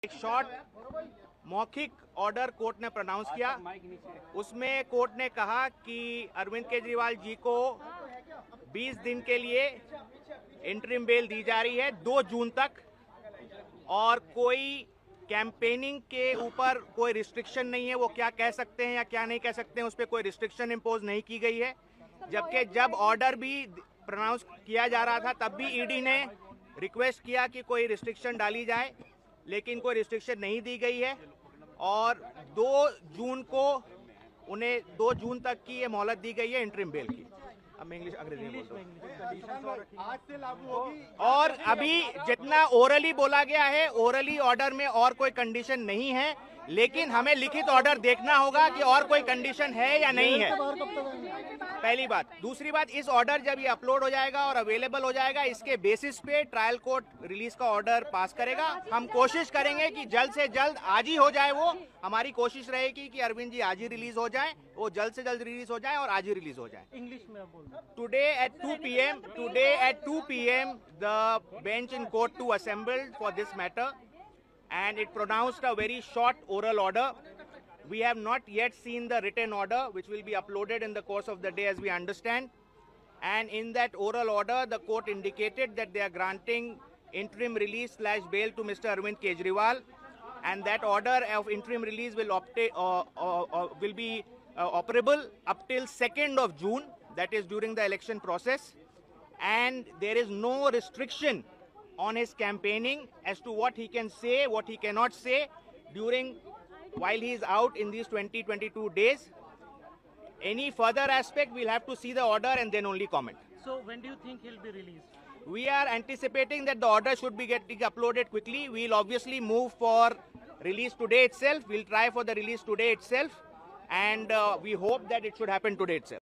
एक शॉर्ट मौखिक order court ने प्रोनाउंस किया। उसमें कोर्ट ने कहा कि अरविंद केजरीवाल जी को 20 दिन के लिए इंटरिम बेल दी जा रही है 2 जून तक, और कोई कैंपेनिंग के ऊपर कोई रिस्ट्रिक्शन नहीं है। वो क्या कह सकते हैं या क्या नहीं कह सकते हैं उस पर कोई रिस्ट्रिक्शन इम्पोज नहीं की गई है। जबकि जब ऑर्डर भी प्रोनाउंस किया जा रहा था तब भी ईडी ने रिक्वेस्ट किया कि कोई रिस्ट्रिक्शन डाली जाए, लेकिन कोई रिस्ट्रिक्शन नहीं दी गई है। और 2 जून को उन्हें 2 जून तक की ये मोहलत दी गई है इंटरिम बेल की। अब मैं अंग्रेजी में बोलता हूं। आज से लागू होगी। और अभी जितना ओरली बोला गया है, ओरली ऑर्डर में और कोई कंडीशन नहीं है, लेकिन हमें लिखित ऑर्डर देखना होगा कि और कोई कंडीशन है या नहीं है, पहली बात। दूसरी बात, इस ऑर्डर जब ये अपलोड हो जाएगा और अवेलेबल हो जाएगा, इसके बेसिस पे ट्रायल कोर्ट रिलीज का ऑर्डर पास करेगा। हम कोशिश करेंगे कि जल्द से जल्द आज ही हो जाए। वो हमारी कोशिश रहेगी कि अरविंद जी आज ही रिलीज हो जाए, वो जल्द से जल्द रिलीज हो जाए और आज ही रिलीज हो जाए। इंग्लिश में बोल। Today at 2 PM the bench in court to assembled for this matter, and it pronounced a very short oral order. We have not yet seen the written order, which will be uploaded in the course of the day as we understand. And in that oral order, the court indicated that they are granting interim release / bail to Mr. Arvind Kejriwal, and that order of interim release will be operable up till 2nd of June, that is during the election process. And there is no restriction on his campaigning as to what he can say, what he cannot say while he is out in these 22 days. Any further aspect, we'll have to see the order and then only comment. So when do you think he'll be released? We are anticipating that the order should be getting uploaded quickly. We'll obviously move for release today itself. We'll try for the release today itself, and we hope that it should happen today itself.